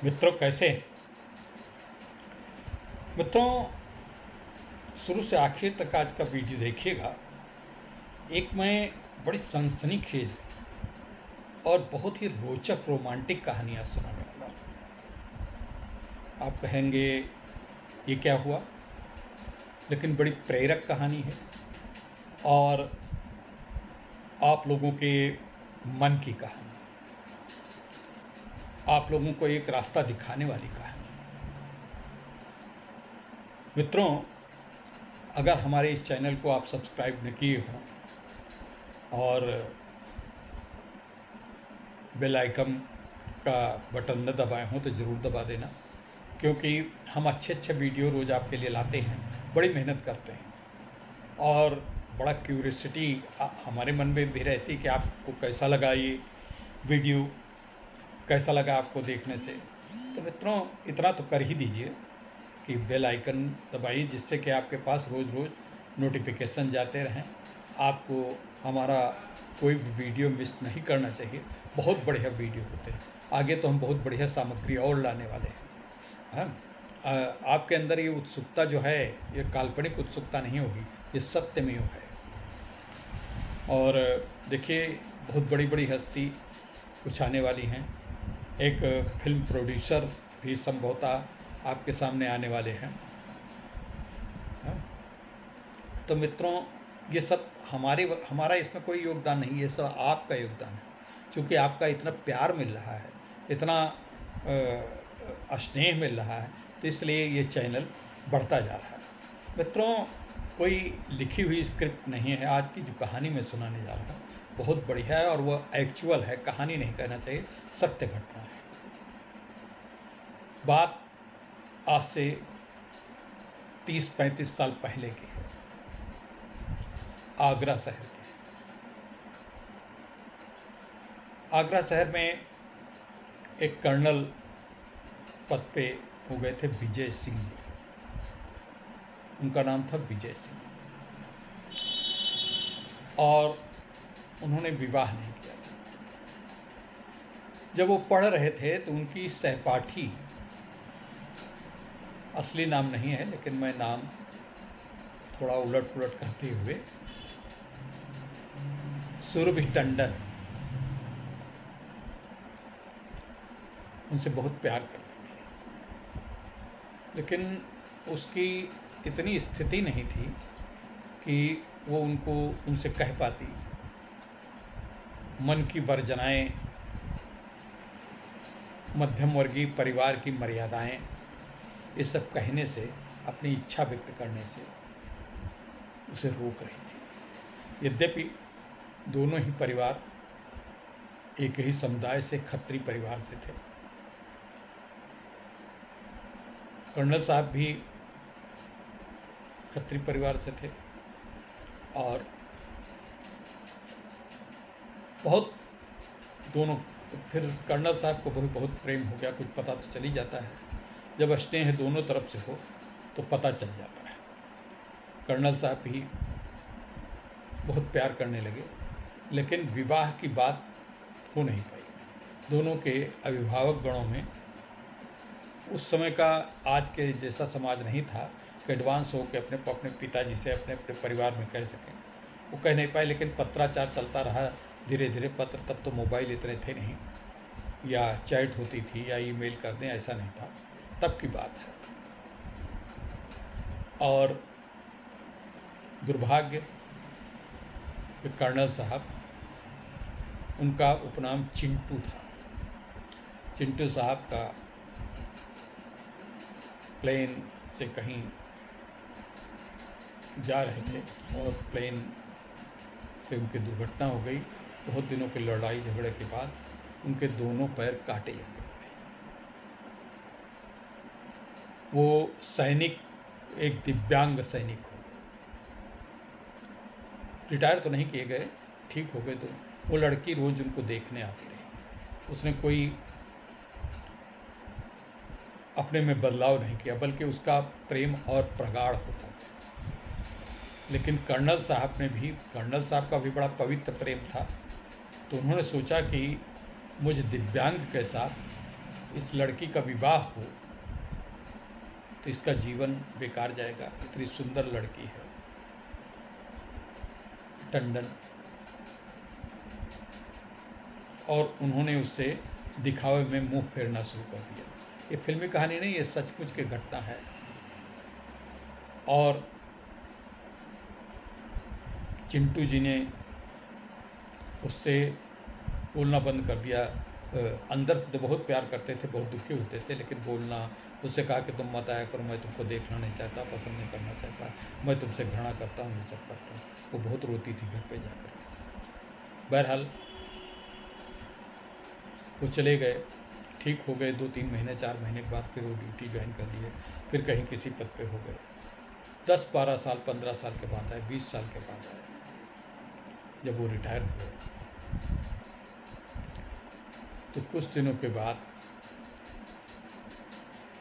मित्रों कैसे हैं? मित्रों, शुरू से आखिर तक आज का वीडियो देखिएगा। एक मैं बड़ी सनसनीखेज और बहुत ही रोचक रोमांटिक कहानियाँ सुनाने वाला हूँ। आप कहेंगे ये क्या हुआ, लेकिन बड़ी प्रेरक कहानी है और आप लोगों के मन की कहानी, आप लोगों को एक रास्ता दिखाने वाली कहानी। मित्रों, अगर हमारे इस चैनल को आप सब्सक्राइब न किए हों और बेल आइकन का बटन न दबाए हों तो ज़रूर दबा देना, क्योंकि हम अच्छे अच्छे वीडियो रोज़ आपके लिए लाते हैं, बड़ी मेहनत करते हैं और बड़ा क्यूरियोसिटी हमारे मन में भी रहती है कि आपको कैसा लगा ये वीडियो, कैसा लगा आपको देखने से। तो मित्रों, इतना तो कर ही दीजिए कि बेल आइकन दबाइए, जिससे कि आपके पास रोज़ रोज़ नोटिफिकेशन जाते रहें। आपको हमारा कोई भी वीडियो मिस नहीं करना चाहिए। बहुत बढ़िया वीडियो होते हैं, आगे तो हम बहुत बढ़िया सामग्री और लाने वाले हैं। आपके अंदर ये उत्सुकता जो है, ये काल्पनिक उत्सुकता नहीं होगी, ये सत्यमेव है। और देखिए, बहुत बड़ी बड़ी हस्ती कुछ आने वाली हैं। एक फिल्म प्रोड्यूसर भी संभवतः आपके सामने आने वाले हैं। तो मित्रों, ये सब हमारा इसमें कोई योगदान नहीं, ये सब आपका योगदान है। क्योंकि आपका इतना प्यार मिल रहा है, इतना स्नेह मिल रहा है, तो इसलिए ये चैनल बढ़ता जा रहा है। मित्रों, कोई लिखी हुई स्क्रिप्ट नहीं है। आज की जो कहानी मैं सुनाने जा रहा हूँ बहुत बढ़िया है और वह एक्चुअल है, कहानी नहीं कहना चाहिए, सत्य घटना है। बात आज से 30-35 साल पहले की है, आगरा शहर की। आगरा शहर में एक कर्नल पद पे हो गए थे विजय सिंह जी। उनका नाम था विजय सिंह और उन्होंने विवाह नहीं किया था। जब वो पढ़ रहे थे तो उनकी सहपाठी, असली नाम नहीं है लेकिन मैं नाम थोड़ा उलट पुलट करते हुए, सुरभि टंडन, उनसे बहुत प्यार करती थी। लेकिन उसकी इतनी स्थिति नहीं थी कि वो उनसे कह पाती। मन की वर्जनाएं, मध्यम वर्गीय परिवार की मर्यादाएं, ये सब कहने से, अपनी इच्छा व्यक्त करने से उसे रोक रही थी। यद्यपि दोनों ही परिवार एक ही समुदाय से, खत्री परिवार से थे। कर्नल साहब भी खत्री परिवार से थे और बहुत दोनों, फिर कर्नल साहब को बहुत प्रेम हो गया। कुछ पता तो चल ही जाता है, जब स्नेह दोनों तरफ से हो तो पता चल जाता है। कर्नल साहब भी बहुत प्यार करने लगे, लेकिन विवाह की बात हो नहीं पाई। दोनों के अभिभावक गणों में उस समय का आज के जैसा समाज नहीं था कि एडवांस हो के अपने पिताजी से अपने परिवार में कह सकें, वो कह नहीं पाए। लेकिन पत्राचार चलता रहा धीरे धीरे। पत्र, तब तो मोबाइल इतने थे नहीं, या चैट होती थी या ईमेल कर दें, ऐसा नहीं था, तब की बात है। और दुर्भाग्य कि कर्नल साहब, उनका उपनाम चिंटू था। चिंटू साहब का प्लेन से कहीं जा रहे थे और प्लेन से उनकी दुर्घटना हो गई। बहुत दिनों की लड़ाई झगड़े के बाद उनके दोनों पैर काटे जाने पड़े। वो सैनिक, एक दिव्यांग सैनिक हो गए। रिटायर तो नहीं किए गए, ठीक हो गए। तो वो लड़की रोज उनको देखने आती रही। उसने कोई अपने में बदलाव नहीं किया, बल्कि उसका प्रेम और प्रगाढ़ होता गया। लेकिन कर्नल साहब का भी बड़ा पवित्र प्रेम था। तो उन्होंने सोचा कि मुझ दिव्यांग के साथ इस लड़की का विवाह हो तो इसका जीवन बेकार जाएगा। इतनी सुंदर लड़की है टंडन, और उन्होंने उससे दिखावे में मुंह फेरना शुरू कर दिया। ये फिल्मी कहानी नहीं, ये सचमुच की घटना है। और चिंटू जी ने उससे बोलना बंद कर दिया। अंदर से तो बहुत प्यार करते थे, बहुत दुखी होते थे, लेकिन बोलना, उससे कहा कि तुम मत आया करो, मैं तुमको देखना नहीं चाहता, पसंद नहीं करना चाहता, मैं तुमसे घृणा करता हूँ, ये सब करता हूँ। वो बहुत रोती थी घर पे जाकर। बहरहाल वो चले गए, ठीक हो गए। 2-3 महीने 4 महीने के बाद फिर वो ड्यूटी ज्वाइन कर लिए, फिर कहीं किसी पद पे हो गए। 10-12 साल 15 साल के बाद आए, 20 साल के बाद आए, जब वो रिटायर हुए तो कुछ दिनों के बाद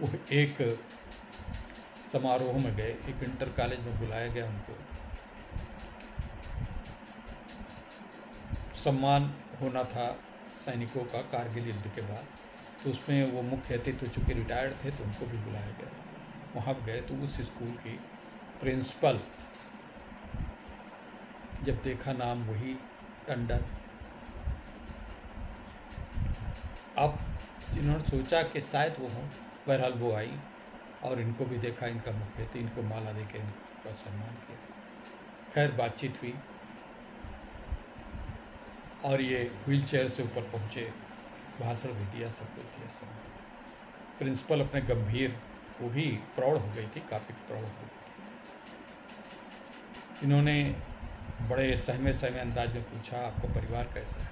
वो एक समारोह में गए, एक इंटर कॉलेज में बुलाया गया उनको। सम्मान होना था सैनिकों का कारगिल युद्ध के बाद, तो उसमें वो मुख्य अतिथि, तो चूँकि रिटायर्ड थे तो उनको भी बुलाया गया। वहाँ गए तो उस स्कूल की प्रिंसिपल, जब देखा नाम वही टंडन, अब जिन्होंने सोचा कि शायद वो हों, बहरहाल वो आई और इनको भी देखा, इनका मुख्य अतिथि, इनको माला देके इनका सम्मान किया। खैर बातचीत हुई और ये व्हील चेयर से ऊपर पहुँचे, भाषण भी दिया, सब कुछ दिया। सब प्रिंसिपल अपने गंभीर, वो भी प्रौढ़ हो गई थी, काफ़ी प्रौढ़ हो गई थी। इन्होंने बड़े सहमे सहमे अंदाज में पूछा, आपका परिवार कैसा है,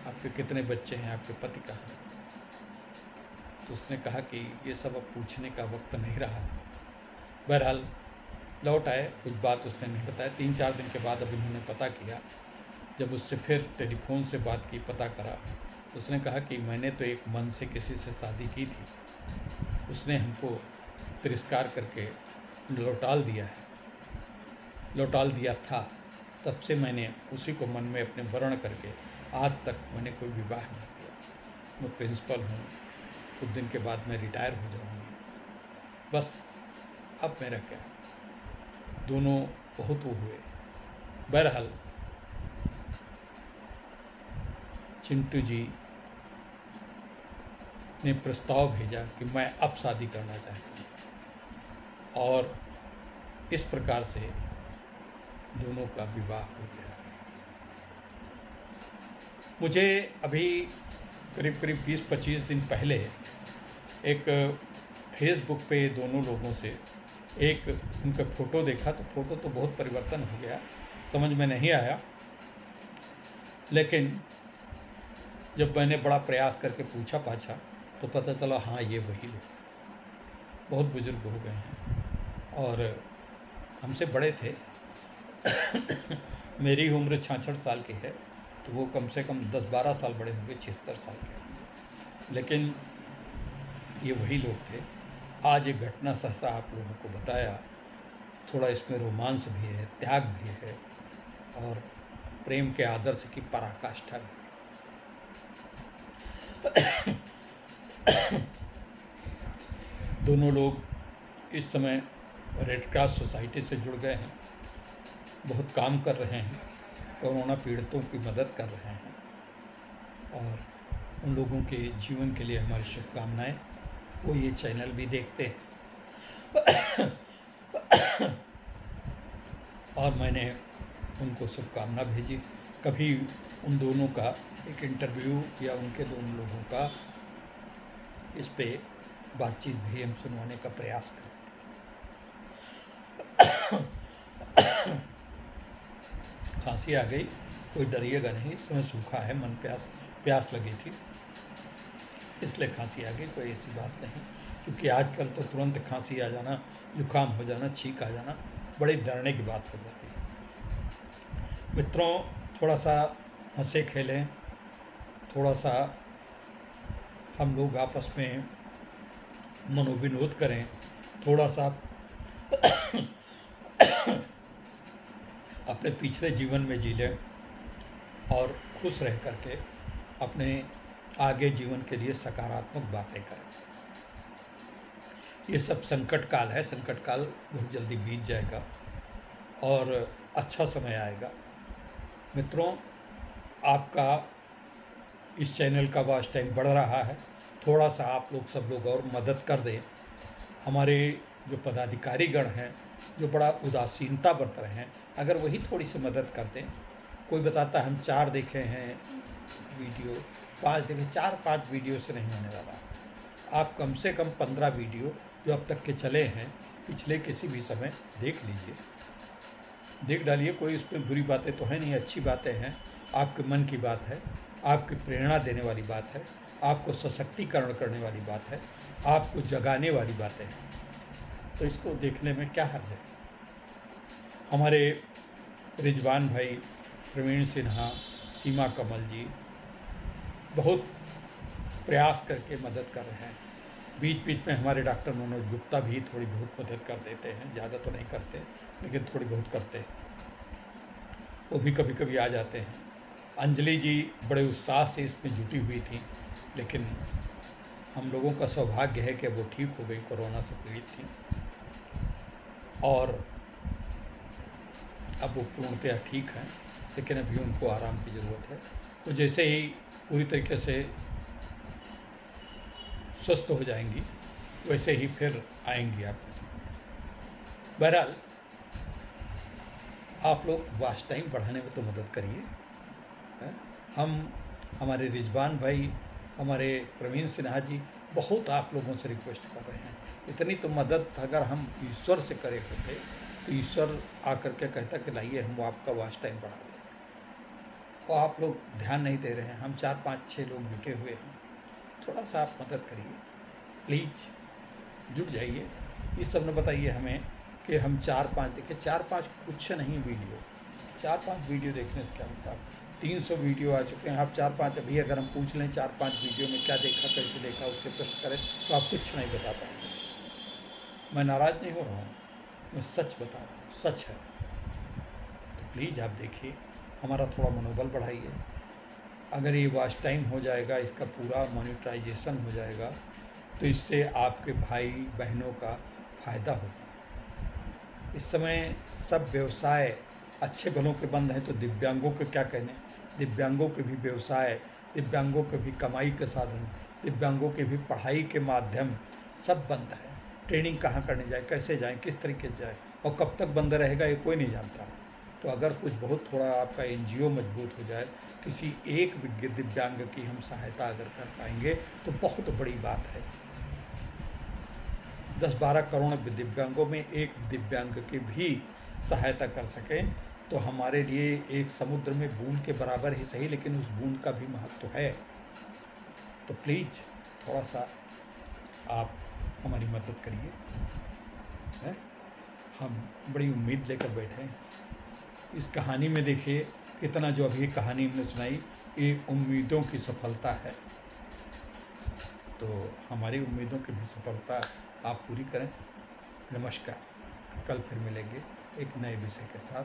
आपके कितने बच्चे हैं, आपके पति कहाँ हैं? तो उसने कहा कि ये सब अब पूछने का वक्त नहीं रहा। बहरहाल लौट आए, कुछ बात उसने नहीं बताया। 3-4 दिन के बाद अब इन्होंने पता किया, जब उससे फिर टेलीफोन से बात की, पता करा, तो उसने कहा कि मैंने तो एक मन से किसी से शादी की थी, उसने हमको तिरस्कार करके लौटाल दिया था। तब से मैंने उसी को मन में अपने वर्ण करके आज तक मैंने कोई विवाह नहीं किया। मैं प्रिंसिपल हूँ, कुछ दिन के बाद मैं रिटायर हो जाऊँगी, बस अब मेरा क्या। दोनों बहुत वो हुए। बहरहाल चिंटू जी ने प्रस्ताव भेजा कि मैं अब शादी करना चाहती हूँ, और इस प्रकार से दोनों का विवाह हो गया। मुझे अभी करीब 20-25 दिन पहले एक फेसबुक पे दोनों लोगों से एक उनका फ़ोटो देखा, तो फ़ोटो तो बहुत परिवर्तन हो गया, समझ में नहीं आया। लेकिन जब मैंने बड़ा प्रयास करके पूछा पाछा तो पता चला हाँ ये वही लोग, बहुत बुजुर्ग हो गए हैं और हमसे बड़े थे। मेरी उम्र 66 साल की है, तो वो कम से कम 10-12 साल बड़े होंगे, 76 साल के होंगे। लेकिन ये वही लोग थे। आज एक घटना सहसा आप लोगों को बताया, थोड़ा इसमें रोमांस भी है, त्याग भी है और प्रेम के आदर्श की पराकाष्ठा भी। दोनों लोग इस समय रेड क्रॉस सोसाइटी से जुड़ गए हैं, बहुत काम कर रहे हैं, कोरोना पीड़ितों की मदद कर रहे हैं और उन लोगों के जीवन के लिए हमारी शुभकामनाएं। वो ये चैनल भी देखते हैं और मैंने उनको शुभकामना भेजी। कभी उन दोनों का एक इंटरव्यू या उनके दोनों लोगों का इस पे बातचीत भी हम सुनवाने का प्रयास करें। खांसी आ गई, कोई डरिएगा नहीं, इस समय सूखा है, मन प्यास लगी थी इसलिए खांसी आ गई, कोई ऐसी बात नहीं। क्योंकि आजकल तो तुरंत खांसी आ जाना, जुकाम हो जाना, छींक आ जाना बड़ी डरने की बात हो जाती है। मित्रों, थोड़ा सा हंसे खेलें, थोड़ा सा हम लोग आपस में मनोविनोद करें, थोड़ा सा अपने पिछले जीवन में जी लें। और खुश रह करके अपने आगे जीवन के लिए सकारात्मक बातें करें। ये सब संकट काल है, संकट काल बहुत जल्दी बीत जाएगा और अच्छा समय आएगा। मित्रों, आपका इस चैनल का वॉच टाइम बढ़ रहा है, थोड़ा सा आप लोग सब लोग और मदद कर दें। हमारे जो पदाधिकारी गण हैं जो बड़ा उदासीनता बरत रहे हैं, अगर वही थोड़ी सी मदद कर दें। कोई बताता है हम 4 देखे हैं वीडियो, 5 देखे, 4-5 वीडियो से नहीं होने वाला। आप कम से कम 15 वीडियो जो अब तक के चले हैं पिछले किसी भी समय देख लीजिए, देख डालिए। कोई उसमें बुरी बातें तो है नहीं, अच्छी बातें हैं, आपके मन की बात है, आपकी प्रेरणा देने वाली बात है, आपको सशक्तिकरण करने वाली बात है, आपको जगाने वाली बातें हैं। तो इसको देखने में क्या हर्ज है। हमारे रिजवान भाई, प्रवीण सिन्हा, सीमा कमल जी बहुत प्रयास करके मदद कर रहे हैं। बीच बीच में हमारे डॉक्टर मनोज गुप्ता भी थोड़ी बहुत मदद कर देते हैं, ज़्यादा तो नहीं करते लेकिन थोड़ी बहुत करते हैं, वो भी कभी कभी आ जाते हैं। अंजलि जी बड़े उत्साह से इसमें जुटी हुई थी, लेकिन हम लोगों का सौभाग्य है कि वो ठीक हो गई, कोरोना से पीड़ित थी और अब वो पूर्णतया ठीक हैं, लेकिन अभी उनको आराम की ज़रूरत है। वो जैसे ही पूरी तरीके से स्वस्थ हो जाएंगी वैसे ही फिर आएंगी आपके साथ। बहरहाल आप लोग वॉच टाइम बढ़ाने में तो मदद करिए। हम हमारे रिजवान भाई, हमारे प्रवीण सिन्हा जी बहुत आप लोगों से रिक्वेस्ट कर रहे हैं। इतनी तो मदद अगर हम ईश्वर से करे होते तो ईश्वर आकर के कहता कि लाइए हम आपका वॉच टाइम बढ़ा दें, और आप लोग ध्यान नहीं दे रहे हैं। हम 4-5-6 लोग जुटे हुए हैं, थोड़ा सा आप मदद करिए, प्लीज़ जुट जाइए। ये सब न बताइए हमें कि हम 4-5 देखिए, 4-5 कुछ नहीं वीडियो, 4-5 वीडियो देखने से क्या होता है। 300 वीडियो आ चुके हैं, आप 4-5 अभी अगर हम पूछ लें 4-5 वीडियो में क्या देखा, कैसे देखा, उसके प्रश्न करें तो आप कुछ नहीं बता पाएंगे। मैं नाराज़ नहीं हो रहा हूँ, मैं सच बता रहा हूँ, सच है। तो प्लीज़ आप देखिए, हमारा थोड़ा मनोबल बढ़ाइए। अगर ये वॉच टाइम हो जाएगा, इसका पूरा मोनेटाइजेशन हो जाएगा, तो इससे आपके भाई बहनों का फ़ायदा होगा। इस समय सब व्यवसाय अच्छे भलों के बंद हैं, तो दिव्यांगों के क्या कहने। दिव्यांगों के भी व्यवसाय, दिव्यांगों के भी कमाई के साधन, दिव्यांगों के भी पढ़ाई के माध्यम सब बंद है। ट्रेनिंग कहाँ करने जाए, कैसे जाएं, किस तरीके से जाए और कब तक बंद रहेगा ये कोई नहीं जानता। तो अगर कुछ बहुत थोड़ा आपका एनजीओ मजबूत हो जाए, किसी एक दिव्यांग की हम सहायता अगर कर पाएंगे तो बहुत बड़ी बात है। 10-12 करोड़ दिव्यांगों में एक दिव्यांग की भी सहायता कर सकें तो हमारे लिए एक समुद्र में बूंद के बराबर ही सही, लेकिन उस बूंद का भी महत्व है। तो प्लीज़ थोड़ा सा आप हमारी मदद करिए, है? हम बड़ी उम्मीद लेकर बैठे हैं। इस कहानी में देखिए कितना, जो अभी कहानी हमने सुनाई, ये उम्मीदों की सफलता है। तो हमारी उम्मीदों की भी सफलता आप पूरी करें। नमस्कार, कल फिर मिलेंगे एक नए विषय के साथ।